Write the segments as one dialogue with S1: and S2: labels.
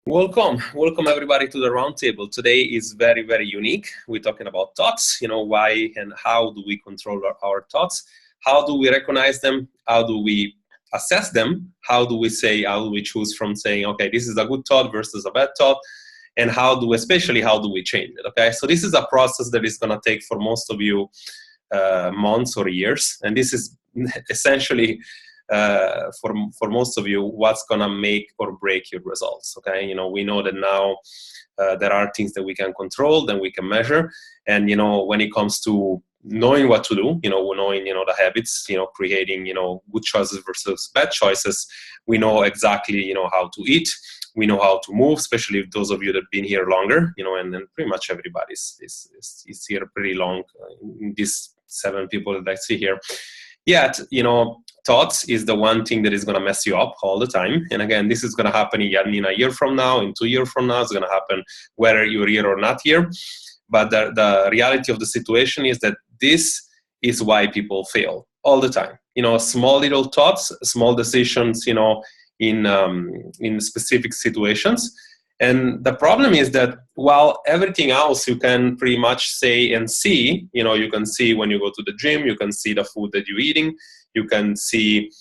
S1: Welcome everybody to the roundtable. Today is very, very unique. We're talking about thoughts, why and how do we control our thoughts? How do we recognize them? How do we assess them? How do we choose from saying, okay, this is a good thought versus a bad thought? And especially how do we change it? Okay, so this is a process that is gonna take for most of you months or years. And this is essentially for most of you, what's gonna make or break your results. Okay, we know that now there are things that we can control, that we can measure, and when it comes to knowing what to do, knowing the habits, creating good choices versus bad choices, we know exactly how to eat, we know how to move, especially those of you that have been here longer, and pretty much everybody is here pretty long. These 7 people that I see here. Yet, thoughts is the one thing that is going to mess you up all the time. And again, this is going to happen in a year from now, in 2 years from now. It's going to happen whether you're here or not here. But the reality of the situation is that this is why people fail all the time. Small little thoughts, small decisions, in specific situations. And the problem is that while everything else you can pretty much say and see, you can see when you go to the gym, you can see the food that you're eating, you can see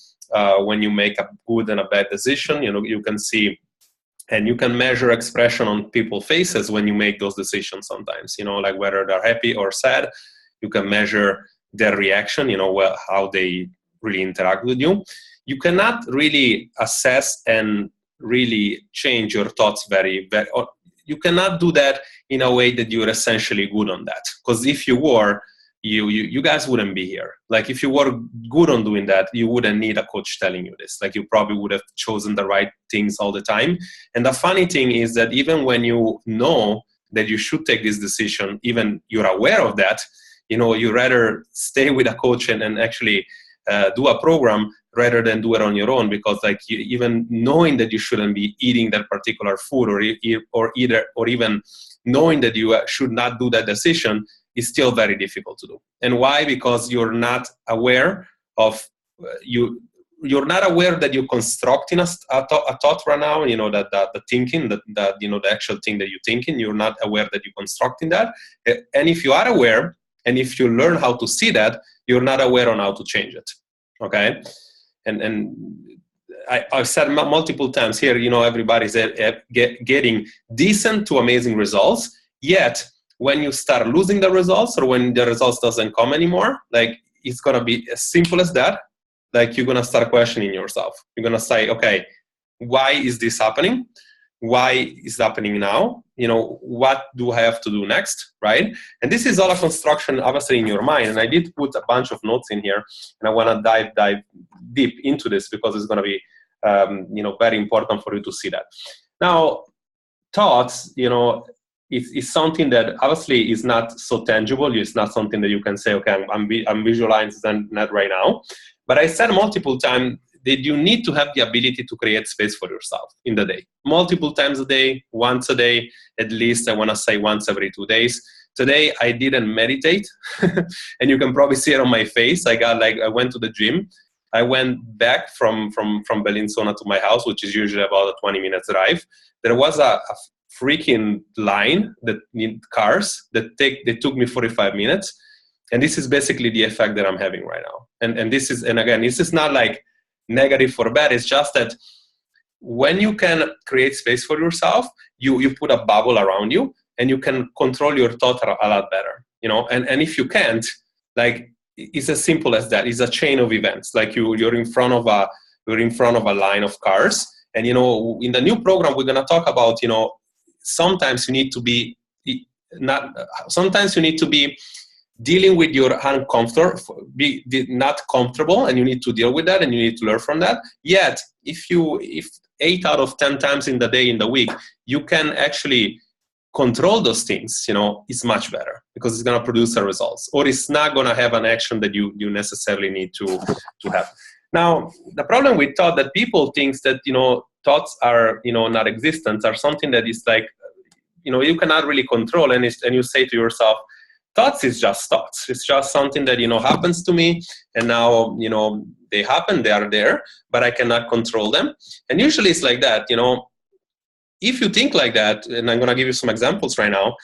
S1: when you make a good and a bad decision, you can see and you can measure expression on people's faces when you make those decisions sometimes, like whether they're happy or sad. You can measure their reaction, how they really interact with you. You cannot really assess and really change your thoughts very, or you cannot do that in a way that you're essentially good on that. Because if you were, you guys wouldn't be here. Like if you were good on doing that, you wouldn't need a coach telling you this. Like you probably would have chosen the right things all the time. And the funny thing is that even when you know that you should take this decision, even you're aware of that, you rather stay with a coach and actually do a program rather than do it on your own, because even knowing that you shouldn't be eating that particular food or even knowing that you should not do that decision is still very difficult to do. And why? Because you're not aware of you're not aware that you're constructing a thought right now, that the thinking, that the actual thing that you're thinking, you're not aware that you're constructing that. And if you are aware, and if you learn how to see that, you're not aware on how to change it. Okay? And I've said multiple times here, everybody's getting decent to amazing results. Yet, when you start losing the results, or when the results doesn't come anymore, it's gonna be as simple as that. You're gonna start questioning yourself. You're gonna say, okay, why is this happening? Why is it happening now? What do I have to do next, right? And this is all a construction, obviously, in your mind. And I did put a bunch of notes in here, and I want to dive deep into this because it's going to be, very important for you to see that. Now, thoughts, is something that obviously is not so tangible. It's not something that you can say, okay, I'm visualizing that right now. But I said multiple times that you need to have the ability to create space for yourself in the day. Multiple times a day, once a day, at least. I want to say once every 2 days. Today, I didn't meditate. And you can probably see it on my face. I went to the gym. I went back from Bellinzona to my house, which is usually about a 20-minute drive. There was a freaking line that need cars they took me 45 minutes. And this is basically the effect that I'm having right now. And this is not like negative or bad. It's just that when you can create space for yourself, you put a bubble around you, and you can control your thought a lot better. And if you can't, it's as simple as that. It's a chain of events. You're in front of a line of cars, and in the new program we're gonna talk about. Sometimes you need to be dealing with your not comfortable, and you need to deal with that, and you need to learn from that. Yet, if 8 out of 10 times in the day, in the week, you can actually control those things, it's much better, because it's going to produce the results, or it's not going to have an action that you necessarily need to have. Now, the problem with thought, that people think that, thoughts are, not existent, are something that is you cannot really control, and you say to yourself, thoughts is just thoughts. It's just something that, happens to me, and now, they happen, they are there, but I cannot control them. And usually it's like that, if you think like that, and I'm going to give you some examples right now,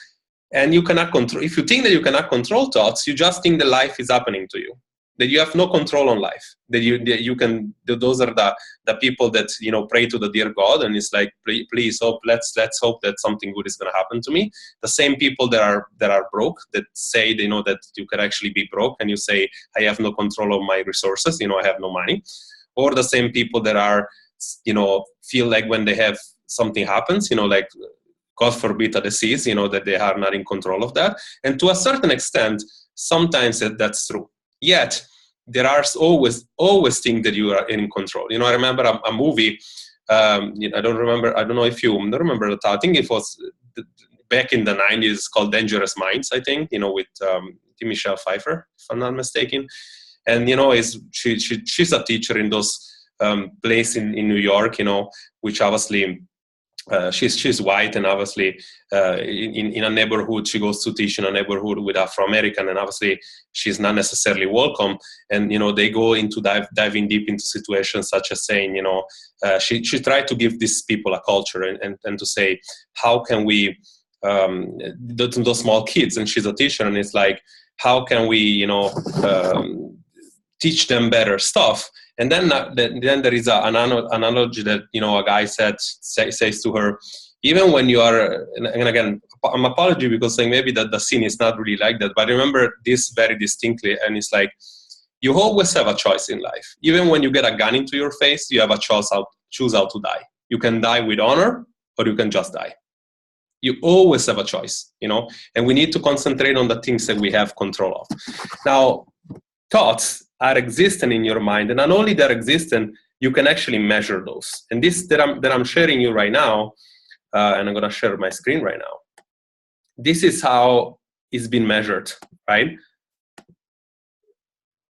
S1: and you cannot control, if you think that you cannot control thoughts, you just think that life is happening to you, that you have no control on life, that you can, those are the people that, you know, pray to the dear God, and it's like, please hope, let's hope that something good is going to happen to me. The same people that are broke, that say they know that you can actually be broke, and you say, I have no control of my resources, you know, I have no money. Or the same people that are, you know, feel like when they have something happens, you know, like God forbid a disease, you know, that they are not in control of that. And to a certain extent, sometimes that's true. Yet, there are always things that you are in control. You know, I remember a movie, you know, I don't know if you don't remember the title. I think it was back in the 90s, called Dangerous Minds, I think, you know, with Michelle Pfeiffer, if I'm not mistaken. And, you know, she's a teacher in those place in New York, you know, which obviously she's white, and obviously in a neighborhood, she goes to teach in a neighborhood with Afro-American, and obviously she's not necessarily welcome. And, you know, they go into diving deep into situations such as saying, you know, she tried to give these people a culture and to say, how can we, those small kids, and she's a teacher, and it's like, how can we, you know, teach them better stuff. And then there is an analogy that, you know, a guy says to her, even when you are, and again, I'm apology because saying maybe that the scene is not really like that, but I remember this very distinctly, and it's like, you always have a choice in life. Even when you get a gun into your face, you have a choose how to die. You can die with honor, or you can just die. You always have a choice, you know, and we need to concentrate on the things that we have control of. Now, thoughts are existent in your mind, and not only they're existent, you can actually measure those. And this that I'm sharing you right now, and I'm going to share my screen right now. This is how it's been measured, right?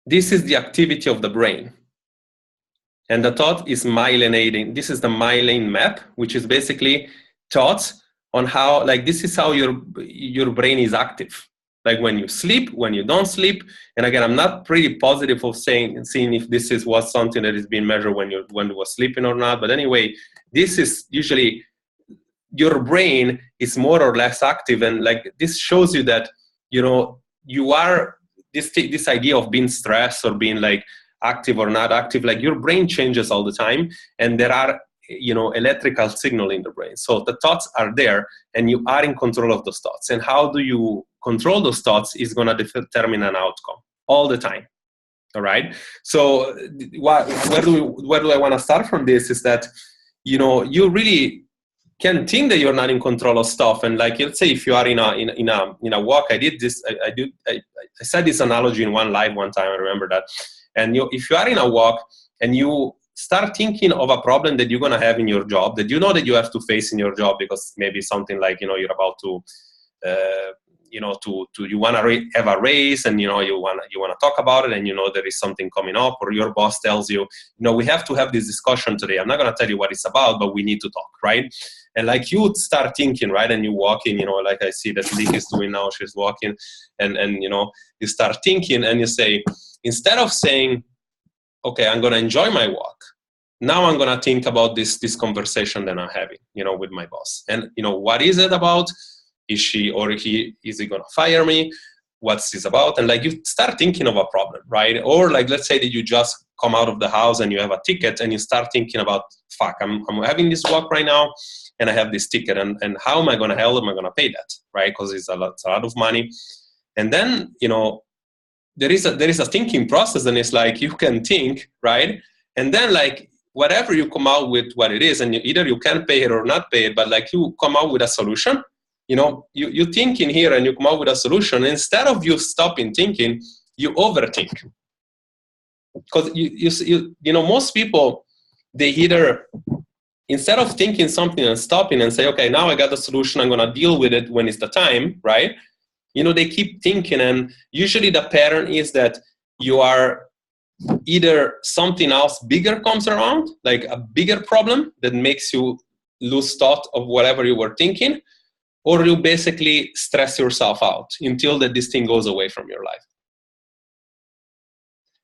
S1: This is the activity of the brain, and the thought is myelinating. This is the myelin map, which is basically thoughts on how, like, this is how your brain is active. Like when you sleep, when you don't sleep. And again, I'm not pretty positive of seeing if this was something that is being measured when you were sleeping or not. But anyway, this is usually your brain is more or less active. And like this shows you that, you know, you are this idea of being stressed or being like active or not active, like your brain changes all the time. And there are, you know, electrical signal in the brain. So the thoughts are there, and you are in control of those thoughts. And how do you control those thoughts is going to determine an outcome all the time. All right. So where do I want to start from this is that, you know, you really can think that you're not in control of stuff. And like, let's say if you are in a walk, I said this analogy in one live one time. I remember that. And if you are in a walk and you start thinking of a problem that you're going to have in your job, that you know that you have to face in your job, because maybe something like, you know, you're about to, you know, you want to have a raise, and, you know, you want to talk about it, and, you know, there is something coming up, or your boss tells you, you know, we have to have this discussion today. I'm not going to tell you what it's about, but we need to talk, right? And like you start thinking, right? And you walk in, you know, like I see that Lick is doing now, she's walking, and, you know, you start thinking, and you say, instead of saying, okay, I'm going to enjoy my walk, now I'm going to think about this conversation that I'm having, you know, with my boss. And, you know, what is it about? Is she or is he going to fire me? What's this about? And like you start thinking of a problem, right? Or like, let's say that you just come out of the house and you have a ticket, and you start thinking about, fuck, I'm having this walk right now, and I have this ticket, and how am I going to pay that, right? Because it's a lot of money. And then, you know, there is a thinking process, and it's like you can think, right? And then like whatever you come out with what it is, and either you can pay it or not pay it, but like you come out with a solution, you know, you think in here and you come out with a solution. Instead of you stopping thinking, you overthink. Because you know, most people, they either, instead of thinking something and stopping and say, okay, now I got the solution, I'm going to deal with it when it's the time, right? You know, they keep thinking, and usually the pattern is that you are either something else bigger comes around, like a bigger problem that makes you lose thought of whatever you were thinking, or you basically stress yourself out until that this thing goes away from your life.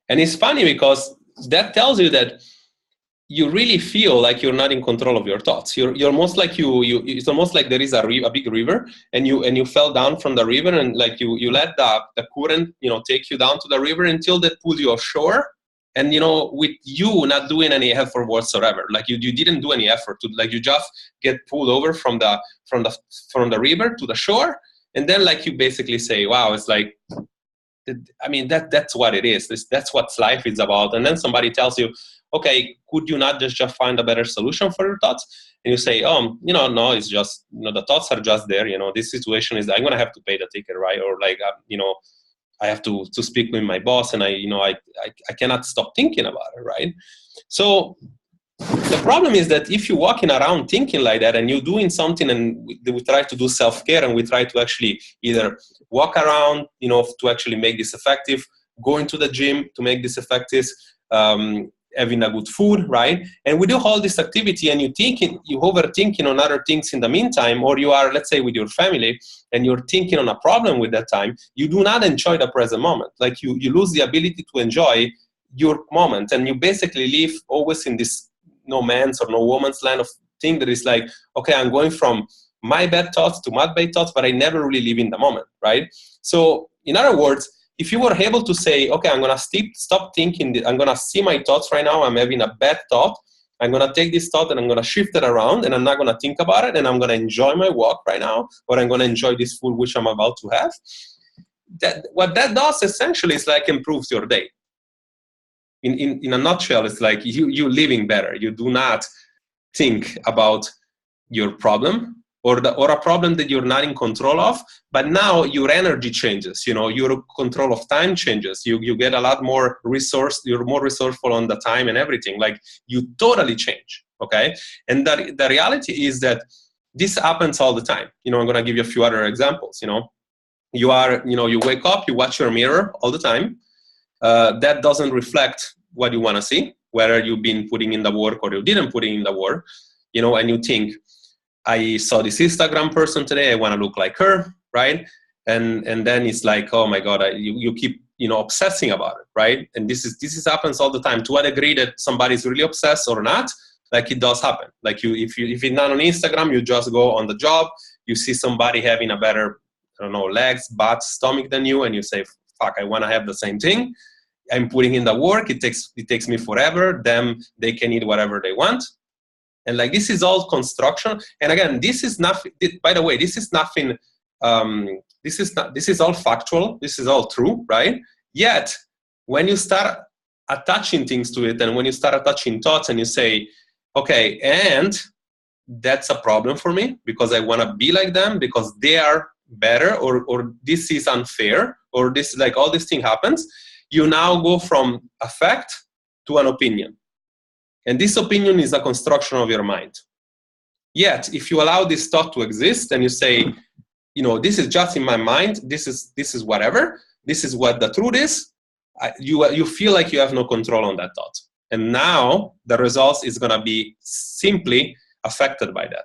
S1: And it's funny because that tells you that you really feel like you're not in control of your thoughts. You're almost like it's almost like there is a big river, and you fell down from the river, and like you let the current, take you down to the river until that pulls you ashore. And with you not doing any effort whatsoever, like you didn't do any effort to, like, you just get pulled over from the river to the shore, and then like you basically say, wow, it's like, I mean, that's what it is. That's what life is about. And then somebody tells you, okay, could you not just find a better solution for your thoughts? And you say, no, it's just, the thoughts are just there. This situation is, I'm going to have to pay the ticket, right? Or like, I have to speak with my boss, and I cannot stop thinking about it, right? So the problem is that if you're walking around thinking like that, and you're doing something, and we try to do self-care, and we try to actually either walk around, to actually make this effective, going to the gym to make this effective, having a good food, right? And we do all this activity, and you overthinking on other things in the meantime, or you are, let's say, with your family, and you're thinking on a problem with that time, you do not enjoy the present moment. Like you lose the ability to enjoy your moment, and you basically live always in this no man's or no woman's land of thing that is like, okay, I'm going from my bad thoughts to my bad thoughts, but I never really live in the moment, right? So in other words, if you were able to say, okay, I'm going to stop thinking, I'm going to see my thoughts right now, I'm having a bad thought, I'm going to take this thought and I'm going to shift it around, and I'm not going to think about it, and I'm going to enjoy my walk right now, or I'm going to enjoy this food which I'm about to have. What that does essentially is like improves your day. In a nutshell, it's like you living better. You do not think about your problem or a problem that you're not in control of, but now your energy changes. Your control of time changes. You get a lot more resource. You're more resourceful on the time and everything. Like you totally change. Okay, and the reality is that this happens all the time. I'm going to give you a few other examples. You wake up, you watch your mirror all the time. That doesn't reflect what you want to see, whether you've been putting in the work or you didn't put in the work, and you think, I saw this Instagram person today, I want to look like her, right? And then it's like, oh my God, you keep, obsessing about it, right? And this happens all the time. To a degree that somebody's really obsessed or not, like it does happen. Like if it's not on Instagram, you just go on the job, you see somebody having a better, legs, butt, stomach than you, and you say, fuck, I want to have the same thing. I'm putting in the work. It takes me forever. Them, they can eat whatever they want. And like, this is all construction. And again, this is nothing, by the way, this is nothing, this is all factual. This is all true, right? Yet, when you start attaching things to it, and when you start attaching thoughts and you say, okay, and that's a problem for me because I want to be like them because they are better, or this is unfair, or this, like, all this thing happens, you now go from a fact to an opinion. And this opinion is a construction of your mind. Yet, if you allow this thought to exist and you say, this is just in my mind, this is whatever, this is what the truth is, you feel like you have no control on that thought. And now the results is going to be simply affected by that.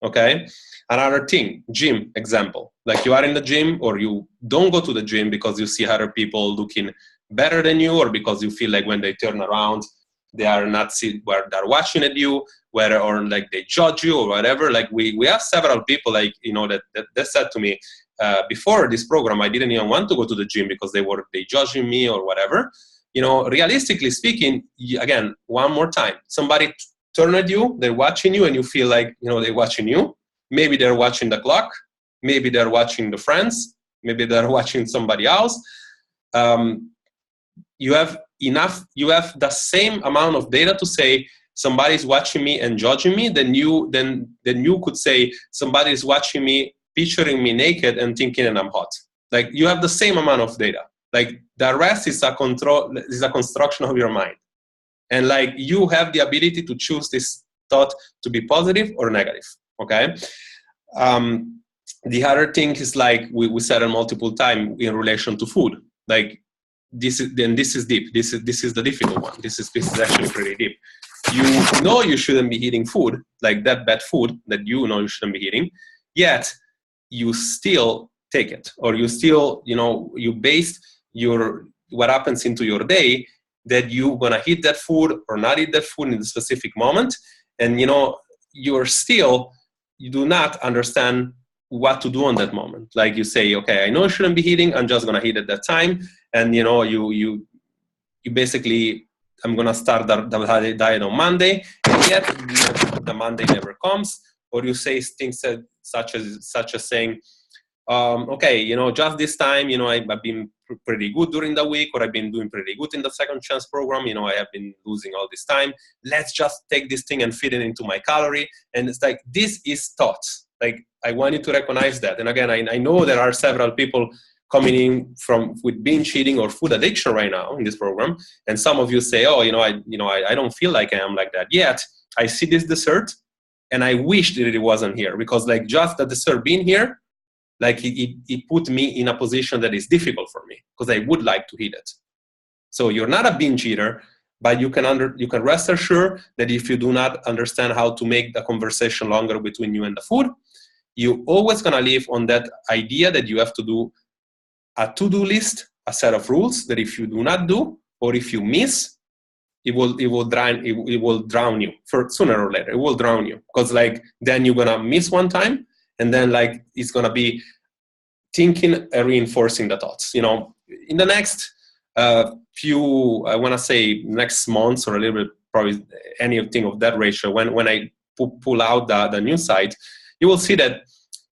S1: Okay? Another thing, gym example. Like, you are in the gym, or you don't go to the gym because you see other people looking better than you, or because you feel like when they turn around, they are not where they're watching at you, or like they judge you or whatever. Like we have several people, like, that said to me, before this program, I didn't even want to go to the gym because they judging me or whatever. Realistically speaking, again, one more time, somebody turn at you, they're watching you, and you feel like, they're watching you. Maybe they're watching the clock. Maybe they're watching the friends. Maybe they're watching somebody else. You have the same amount of data to say somebody's watching me and judging me than you could say somebody's watching me, picturing me naked and thinking that I'm hot. Like, you have the same amount of data. Like, the rest is a construction of your mind. And like, you have the ability to choose this thought to be positive or negative. Okay. The other thing is, like we said multiple times in relation to food. Like, this is deep. This is the difficult one. This is actually pretty deep. You shouldn't be eating food, like that bad food that you shouldn't be eating, yet you still take it, or you still you base what happens into your day that you're gonna eat that food or not eat that food in a specific moment, and you know, you do not understand what to do on that moment. Like you say, okay, I know I shouldn't be eating, I'm just gonna eat at that time, and you know, you basically, I'm gonna start the diet on Monday, and yet the Monday never comes. Or you say things such as saying, okay, you know, just this time, you know, I've been pretty good during the week, or I've been doing pretty good in the second chance program. You know, I have been losing all this time. Let's just take this thing and fit it into my calorie. And it's like, this is thoughts. Like, I want you to recognize that. And again, I know there are several people coming in with binge eating or food addiction right now in this program. And some of you say, oh, I don't feel like I am like that yet. I see this dessert and I wish that it wasn't here, because like just the dessert being here, like it put me in a position that is difficult for me, because I would like to eat it. So you're not a binge eater, but you can rest assured that if you do not understand how to make the conversation longer between you and the food, you're always gonna live on that idea that you have to do a to-do list, a set of rules that if you do not do, or if you miss, it will drown you. For sooner or later, it will drown you, because like then you're gonna miss one time, and then like it's gonna be thinking and reinforcing the thoughts. You know, in the next few, I wanna say next months or a little bit, probably anything of that ratio. When I pull out the new site, you will see that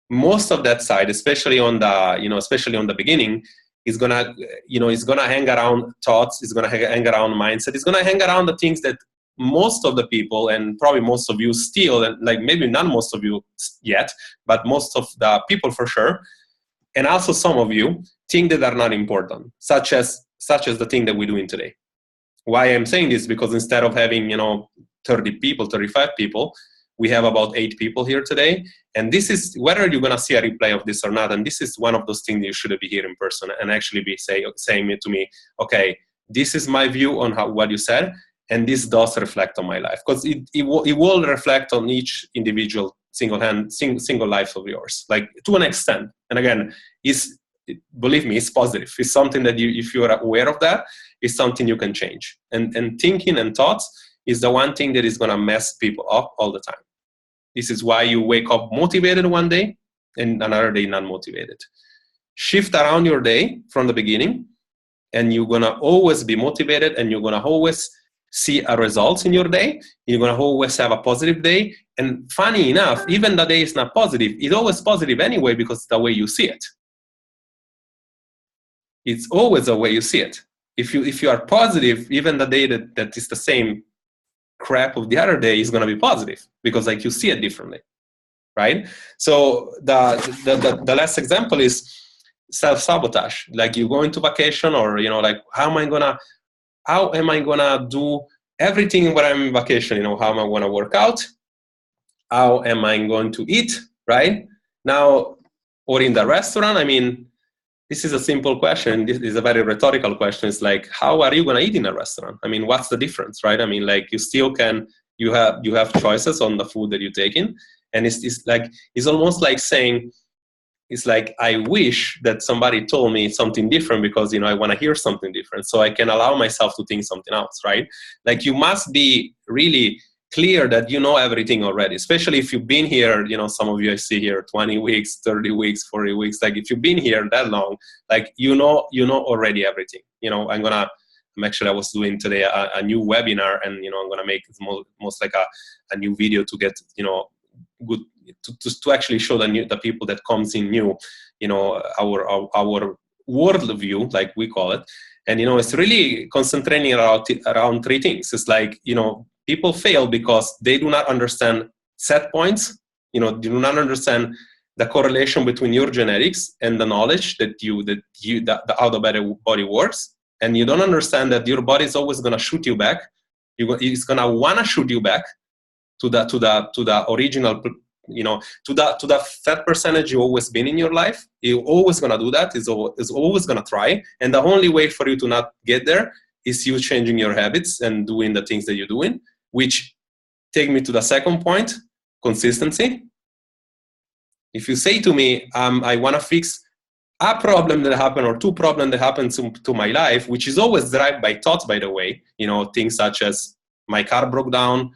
S1: most of that side, especially on the beginning, is gonna hang around thoughts, is gonna hang around mindset, is gonna hang around the things that most of the people, and probably most of you still, and like maybe not most of you yet, but most of the people for sure, and also some of you think that are not important, such as the thing that we're doing today. Why I'm saying this? Because instead of having 30 people, 35 people, we have about 8 people here today. And this is, whether you're going to see a replay of this or not, and this is one of those things that you should be here in person and actually be saying it to me, okay, this is my view on what you said, and this does reflect on my life. Because it will reflect on each individual single life of yours, like to an extent. And again, believe me, it's positive. It's something that if you are aware of that, it's something you can change. And thinking and thoughts is the one thing that is going to mess people up all the time. This is why you wake up motivated one day and another day not motivated. Shift around your day from the beginning, and you're going to always be motivated, and you're going to always see a result in your day. You're going to always have a positive day. And funny enough, even the day is not positive, it's always positive anyway, because it's the way you see it. It's always the way you see it. If you are positive, even the day that is the same crap of the other day is going to be positive, because like you see it differently, right? So the last example is self-sabotage. Like you go into vacation, or like how am I gonna do everything when I'm in vacation? How am I gonna work out? How am I going to eat, right? Now, or in the restaurant, I mean, this is a simple question. This is a very rhetorical question. It's like, how are you going to eat in a restaurant? I mean, what's the difference, right? I mean, like you still can, you have choices on the food that you take in. And it's almost like saying, it's like, I wish that somebody told me something different, because, I want to hear something different, so I can allow myself to think something else, right? Like you must be really clear that you know everything already, especially if you've been here, some of you I see here 20 weeks, 30 weeks, 40 weeks. Like if you've been here that long, like you know already everything. I was doing today a new webinar, and I'm gonna make it most like a new video to get good to actually show the people that comes in new, our world view, like we call it. And it's really concentrating around 3 things. It's like people fail because they do not understand set points. They do not understand the correlation between your genetics and the knowledge that how the body works. And you don't understand that your body is always going to shoot you back. It's going to want to shoot you back to the original, to the fat percentage you've always been in your life. You're always going to do that. Is always going to try. And the only way for you to not get there is you changing your habits and doing the things that you're doing, which take me to the second point, consistency. If you say to me, I want to fix a problem that happened or two problems that happened to my life, which is always driven by thoughts, by the way, things such as my car broke down,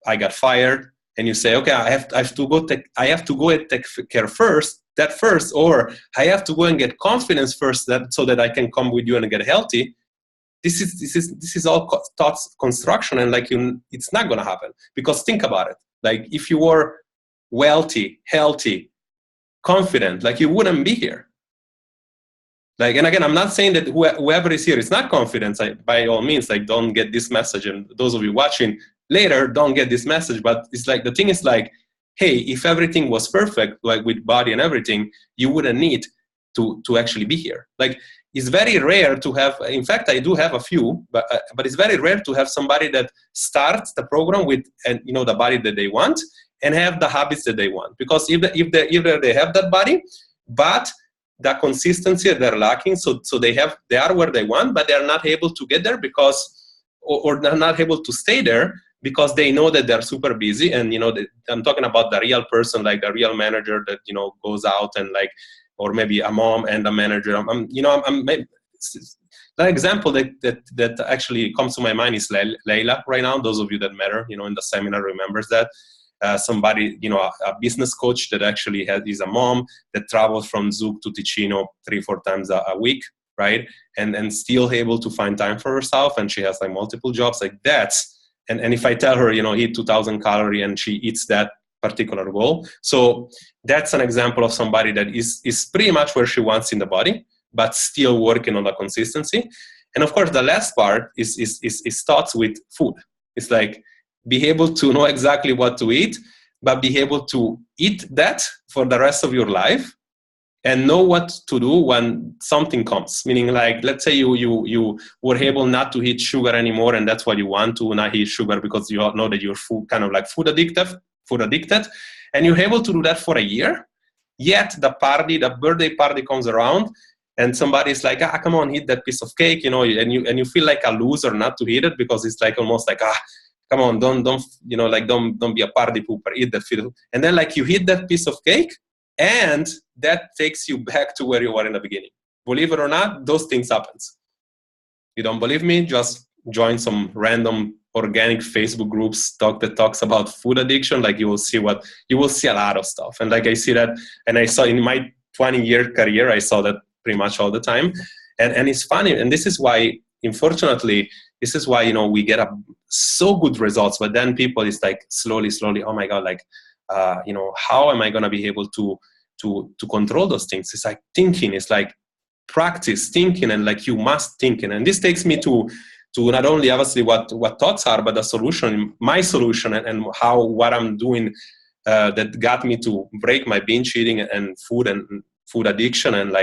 S1: I got fired, and you say, okay, I have to go and take care first, or I have to go and get confidence first, so that I can come with you and get healthy. This is all thoughts construction, and it's not gonna happen, because think about it. Like, if you were wealthy, healthy, confident, you wouldn't be here. And again, I'm not saying that whoever is here is not confident. By all means, don't get this message, and those of you watching later, don't get this message. But it's the thing is hey, if everything was perfect, with body and everything, you wouldn't need to actually be here. It's very rare to have, in fact, I do have a few, but it's very rare to have somebody that starts the program with, the body that they want and have the habits that they want. Because if they have that body, but the consistency they're lacking, so they are where they want, but they're not able to get there or they're not able to stay there because they know that they're super busy. And I'm talking about the real person, the real manager that goes out and or maybe a mom and a manager. The example that actually comes to my mind is Leila right now. Those of you that matter, in the seminar remembers that. Somebody, a business coach that actually is a mom that travels from Zug to Ticino 3-4 times a week, right? And still able to find time for herself. And she has multiple jobs and if I tell her, eat 2,000 calories and she eats that particular goal. So that's an example of somebody that is pretty much where she wants in the body, but still working on the consistency. And of course, the last part is thoughts with food. It's be able to know exactly what to eat, but be able to eat that for the rest of your life and know what to do when something comes. Meaning, let's say you were able not to eat sugar anymore, and that's what you want to not eat sugar because you know that you're food addicted, and you're able to do that for a year. Yet the birthday party comes around, and somebody's come on, eat that piece of cake, and you feel like a loser not to eat it because it's almost come on, don't be a party pooper, eat that food. And then you hit that piece of cake, and that takes you back to where you were in the beginning. Believe it or not, those things happen. You don't believe me? Just join some random organic Facebook groups that talks about food addiction. You will see a lot of stuff. And I see that, and I saw in my 20-year career, I saw that pretty much all the time. And it's funny, and this is why, unfortunately, we get so good results, but then people is slowly, oh my God, how am I going to be able to control those things? It's thinking, it's practice thinking, and you must think. And this takes me to not only obviously what thoughts are, but the solution, my solution, and what I'm doing that got me to break my binge eating and food addiction and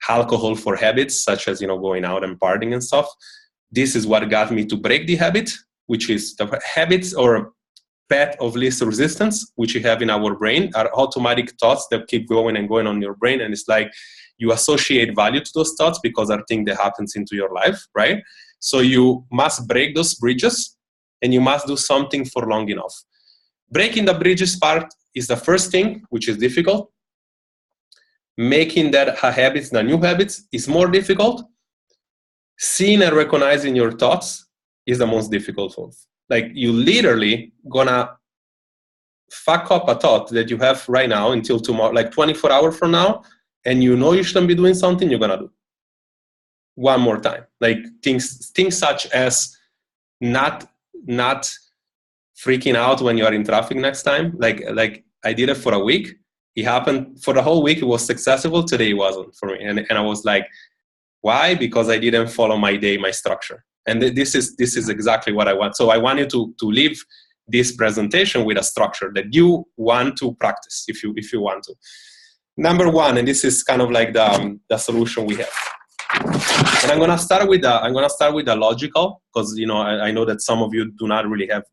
S1: alcohol for habits, such as going out and partying and stuff. This is what got me to break the habit, which is the habits or path of least resistance, which you have in our brain, are automatic thoughts that keep going and going on your brain. And it's you associate value to those thoughts because are things that happens into your life, right? So you must break those bridges, and you must do something for long enough. Breaking the bridges part is the first thing, which is difficult. Making that habits, the new habits, is more difficult. Seeing and recognizing your thoughts is the most difficult one. You literally gonna fuck up a thought that you have right now until tomorrow, 24 hours from now, and you shouldn't be doing something, you're gonna do one more time. Things such as not freaking out when you are in traffic next time. I did it for a week. It happened for the whole week. It was successful. Today it wasn't for me, and I was why? Because I didn't follow my structure. And this is exactly what I want. So I want you to leave this presentation with a structure that you want to practice if you want to. Number one, and this is kind of the solution we have. And I'm gonna start with the logical, because I know that some of you do not really have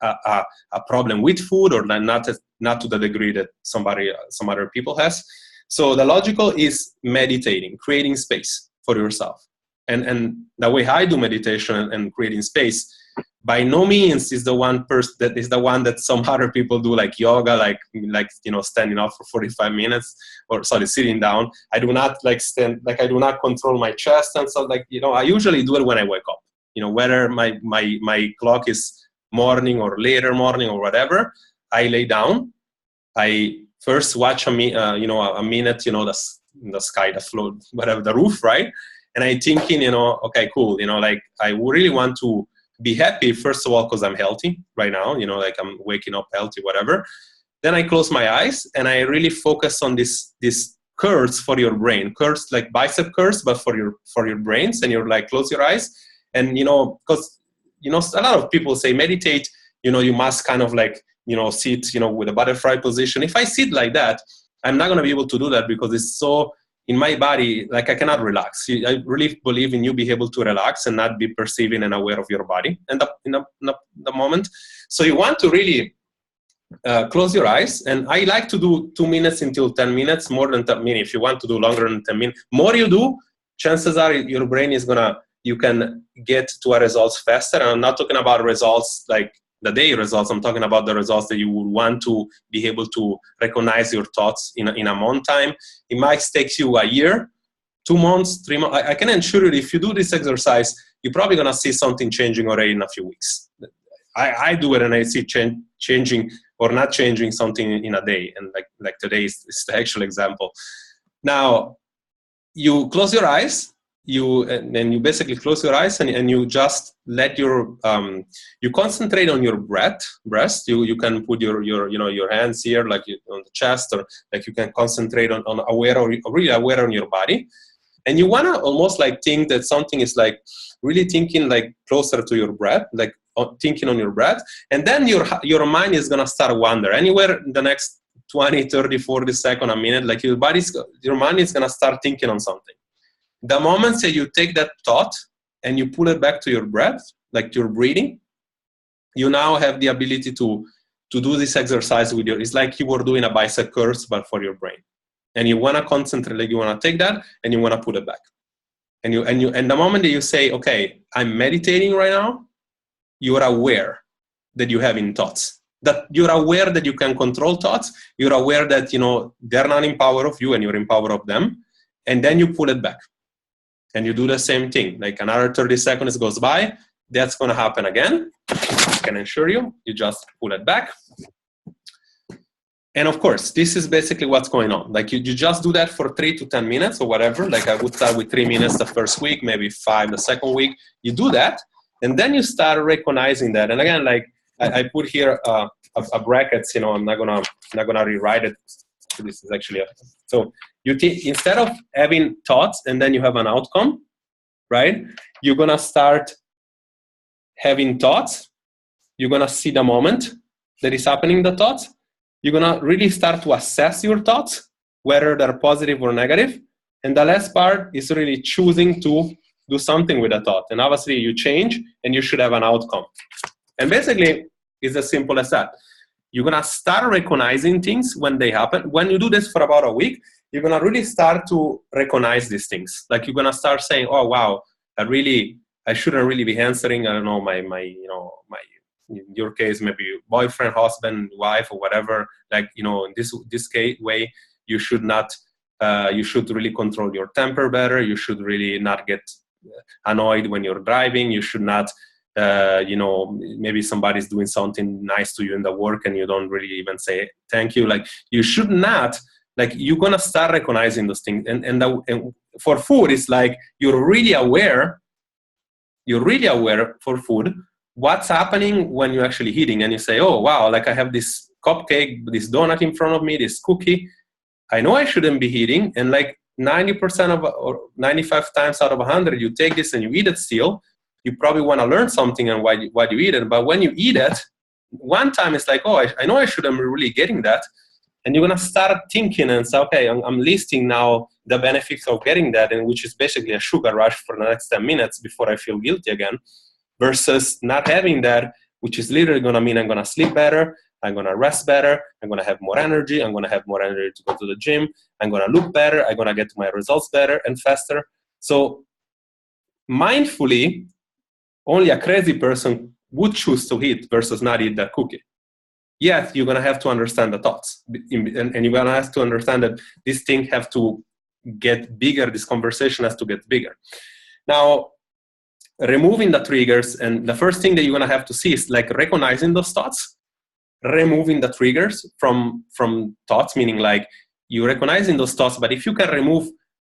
S1: a problem with food, or not to the degree that some other people has. So the logical is meditating, creating space for yourself. And the way I do meditation and creating space, by no means is the one person that is the one that some other people do, like yoga, like standing up for 45 minutes, or sorry, sitting down. I do not stand, I do not control my chest and stuff. I usually do it when I wake up. Whether my clock is morning or later morning or whatever, I lay down. I first watch a minute, the sky, the floor, whatever, the roof, right? And I thinking, okay, cool, I really want to be happy, first of all, because I'm healthy right now, I'm waking up healthy, whatever. Then I close my eyes and I really focus on this curls for your brain, curls like bicep curls, but for your brains. And you're like, close your eyes. And, because, a lot of people say meditate, you must kind of sit, with a butterfly position. If I sit like that, I'm not going to be able to do that because it's so in my body, I cannot relax. I really believe in you be able to relax and not be perceiving and aware of your body and in the moment. So you want to really close your eyes. And I like to do 2 minutes until 10 minutes, more than 10 minutes. If you want to do longer than 10 minutes, more you do, chances are your brain is you can get to a results faster. And I'm not talking about results like the day results. I'm talking about the results that you would want to be able to recognize your thoughts in a month time. It might take you a year, 2 months, 3 months. I can assure you, if you do this exercise, you're probably going to see something changing already in a few weeks. I do it and I see changing or not changing something in a day. And like today is the actual example. Now, you close your eyes. You basically close your eyes and you just let you concentrate on your breast. You can put your hands here, like on the chest, or like you can concentrate on really aware on your body. And you want to almost think that something is really thinking closer to your breath, thinking on your breath. And then your mind is going to start wander anywhere in the next 20, 30, 40 seconds, a minute. Your mind is going to start thinking on something. The moment that you take that thought and you pull it back to your breath, like your breathing, you now have the ability to do this exercise with it's like you were doing a bicep curls, but for your brain. And you want to concentrate, you want to take that and you want to put it back. And the moment that you say, okay, I'm meditating right now, you are aware that you have in thoughts. That you're aware that you can control thoughts. You're aware that, they're not in power of you and you're in power of them. And then you pull it back. And you do the same thing, another 30 seconds goes by, that's going to happen again. I can assure you, you just pull it back. And of course, this is basically what's going on. You just do that for 3 to 10 minutes or whatever. I would start with 3 minutes the first week, maybe 5 the second week. You do that, and then you start recognizing that. And again, I put here a brackets, I'm not gonna rewrite it. So this is actually so you instead of having thoughts and then you have an outcome, right? You're gonna start having thoughts. You're gonna see the moment that is happening, the thoughts. You're gonna really start to assess your thoughts, whether they're positive or negative. And the last part is really choosing to do something with the thought. And obviously you change and you should have an outcome. And basically it's as simple as that. You're going to start recognizing things when they happen. When you do this for about a week, you're going to really start to recognize these things. You're going to start saying, oh, wow, I shouldn't really be answering, I don't know, my in your case, maybe boyfriend, husband, wife, or whatever. In this case way, you should not, you should really control your temper better. You should really not get annoyed when you're driving. You should not, maybe somebody's doing something nice to you in the work and you don't really even say thank you. You should not, you're going to start recognizing those things. And for food, it's you're really aware for food, what's happening when you're actually eating. And you say, oh, wow, I have this cupcake, this donut in front of me, this cookie. I know I shouldn't be eating. And 90% or 95 times out of 100, you take this and you eat it still. You probably want to learn something and why you eat it. But when you eat it, one time it's oh, I know I shouldn't be really getting that. And you're going to start thinking and say, okay, I'm listing now the benefits of getting that, and which is basically a sugar rush for the next 10 minutes before I feel guilty again, versus not having that, which is literally going to mean I'm going to sleep better, I'm going to rest better, I'm going to have more energy, I'm going to have more energy to go to the gym, I'm going to look better, I'm going to get to my results better and faster. So mindfully, only a crazy person would choose to eat versus not eat that cookie. Yet you're gonna have to understand the thoughts, and you're gonna have to understand that this thing have to get bigger. This conversation has to get bigger. Now, removing the triggers, and the first thing that you're gonna have to see is like recognizing those thoughts, removing the triggers from thoughts, meaning like you recognizing those thoughts, but if you can remove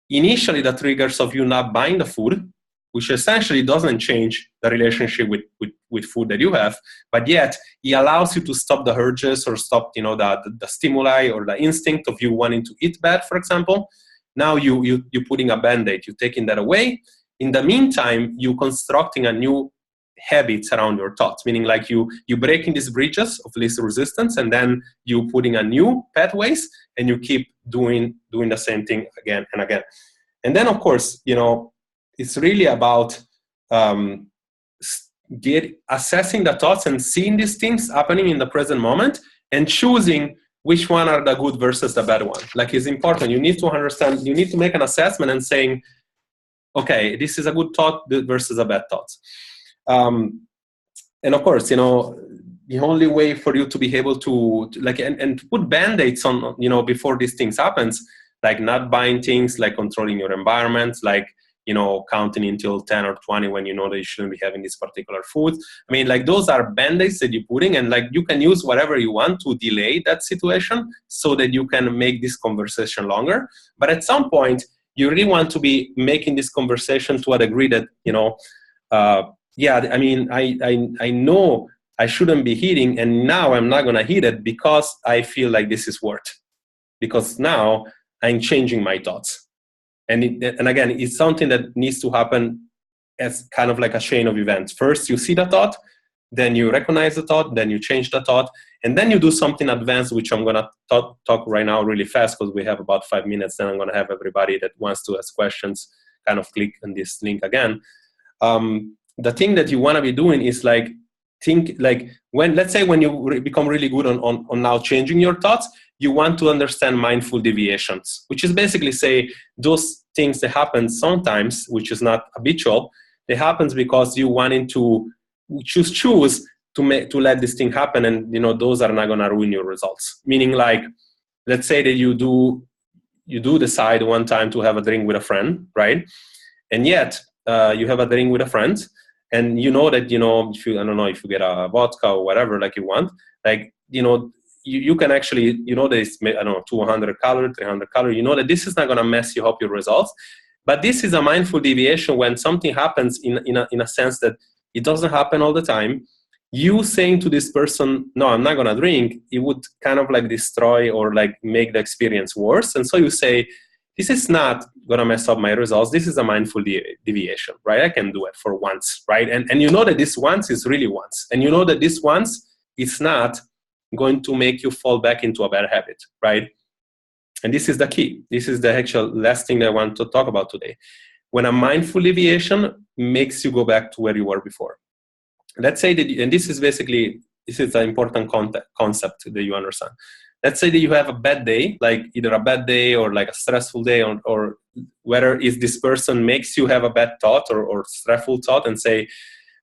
S1: initially the triggers of you not buying the food, which essentially doesn't change the relationship with food that you have, but yet it allows you to stop the urges or stop, you know, the stimuli or the instinct of you wanting to eat bad, for example. Now you're putting a band-aid, you're taking that away. In the meantime, you're constructing a new habits around your thoughts, meaning like you breaking these bridges of least resistance, and then you putting a new pathways, and you keep doing the same thing again and again. And then, of course, you know, it's really about assessing the thoughts and seeing these things happening in the present moment and choosing which one are the good versus the bad one. Like, it's important. You need to understand, you need to make an assessment and saying, okay, this is a good thought versus a bad thought. And of course, you know, the only way for you to be able to like, and to put band-aids on, you know, before these things happens, like not buying things, like controlling your environment, like, you know, counting until 10 or 20 when you know that you shouldn't be having this particular food. I mean, like, those are band-aids that you're putting, and like you can use whatever you want to delay that situation so that you can make this conversation longer. But at some point, you really want to be making this conversation to a degree that, you know, yeah, I mean, I know I shouldn't be eating, and now I'm not gonna eat it because I feel like this is worth. Because now I'm changing my thoughts. And again, it's something that needs to happen as kind of like a chain of events. First, you see the thought, then you recognize the thought, then you change the thought, and then you do something advanced, which I'm going to talk right now really fast because we have about 5 minutes. Then I'm going to have everybody that wants to ask questions kind of click on this link again. The thing that you want to be doing is like, think like when, let's say when you become really good on now changing your thoughts, you want to understand mindful deviations, which is basically say those things that happen sometimes, which is not habitual, they happens because you wanting to choose to let this thing happen, and you know those are not gonna ruin your results. Meaning, like, let's say that you do decide one time to have a drink with a friend, right? And yet you have a drink with a friend, and you know that, you know, if you, I don't know, if you get a vodka or whatever like you want, like, you know, you can actually, you know, there's, I don't know, 200 calories, 300 calories, you know that this is not going to mess you up your results. But this is a mindful deviation when something happens in a sense that it doesn't happen all the time. You saying to this person, no, I'm not going to drink, it would kind of like destroy or like make the experience worse. And so you say, this is not going to mess up my results. This is a mindful deviation, right? I can do it for once, right? And you know that this once is really once. And you know that this once is not going to make you fall back into a bad habit, right? And this is the key. This is the actual last thing that I want to talk about today. When a mindful deviation makes you go back to where you were before. Let's say that, and this is basically, this is an important concept that you understand. Let's say that you have a bad day, like either a bad day or like a stressful day, or whether is this person makes you have a bad thought or stressful thought and say,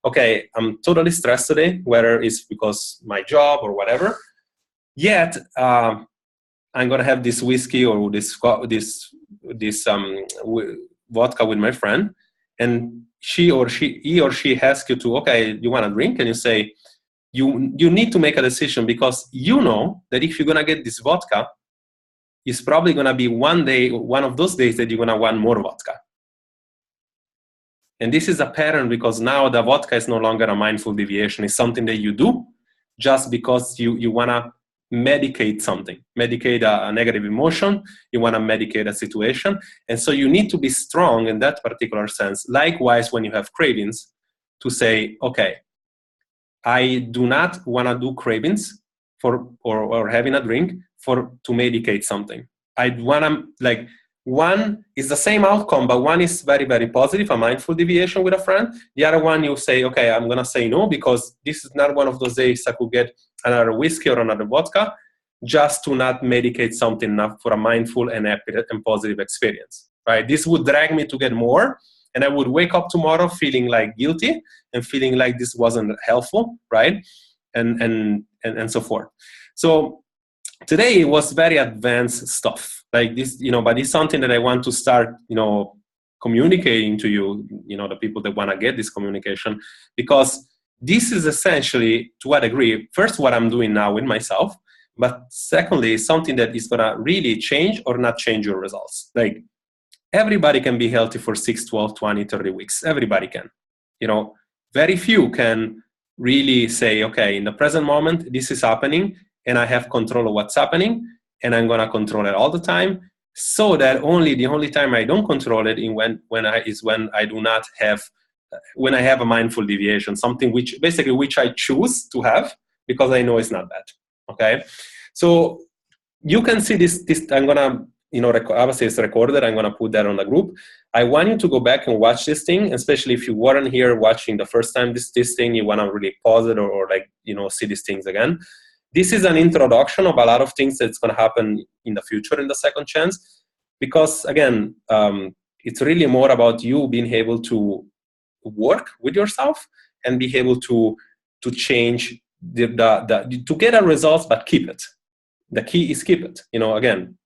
S1: okay, I'm totally stressed today, whether it's because my job or whatever, yet I'm going to have this whiskey or this vodka with my friend, and he or she asks you to, okay, you want to drink? And you say, you need to make a decision, because you know that if you're going to get this vodka, it's probably going to be one of those days that you're going to want more vodka. And this is a pattern, because now the vodka is no longer a mindful deviation. It's something that you do just because you want to medicate something, medicate a negative emotion. You want to medicate a situation. And so you need to be strong in that particular sense. Likewise, when you have cravings, to say, okay, I do not want to do cravings or having a drink to medicate something. I want to, like, one is the same outcome, but one is very, very positive, a mindful deviation with a friend. The other one, you say, okay, I'm going to say no, because this is not one of those days I could get another whiskey or another vodka, just to not medicate something enough for a mindful and happy and positive experience, right? This would drag me to get more, and I would wake up tomorrow feeling like guilty and feeling like this wasn't helpful, right? And so forth. So today it was very advanced stuff like this, but it's something that I want to start, communicating to you, the people that want to get this communication, because this is essentially, to a degree, first what I'm doing now with myself, but secondly, something that is going to really change or not change your results. Like, everybody can be healthy for 6, 12, 20, 30 weeks. Everybody can. Very few can really say, okay, in the present moment, this is happening, and I have control of what's happening, and I'm going to control it all the time, so that the only time I don't control it when I do not have, when I have a mindful deviation, something which I choose to have because I know it's not bad. Okay, so you can see this. I'm gonna, obviously it's recorded. I'm gonna put that on the group. I want you to go back and watch this thing, especially if you weren't here watching the first time this thing. You want to really pause it or see these things again. This is an introduction of a lot of things that's going to happen in the future in the second chance, because again, it's really more about you being able to work with yourself and be able to change to get a result, but keep it. The key is keep it. Again,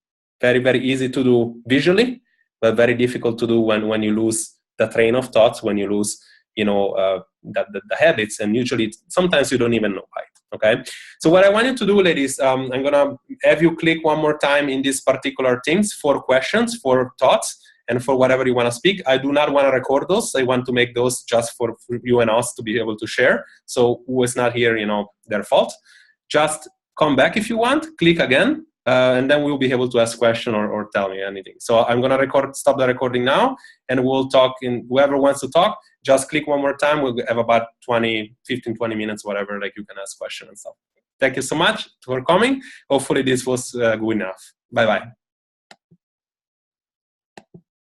S1: very, very easy to do visually, but very difficult to do when you lose the train of thoughts, when you lose, the habits, and usually sometimes you don't even know why. Okay, so what I want you to do, ladies, I'm gonna have you click one more time in these particular things for questions, for thoughts, and for whatever you want to speak. I do not want to record those. I want to make those just for you and us to be able to share. So who is not here, their fault. Just come back if you want, click again, and then we'll be able to ask question or tell me anything. So I'm going to stop the recording now, and we'll talk. Whoever wants to talk, just click one more time. We'll have about 15, 20 minutes, whatever, like you can ask question and stuff. Thank you so much for coming. Hopefully this was good enough. Bye-bye.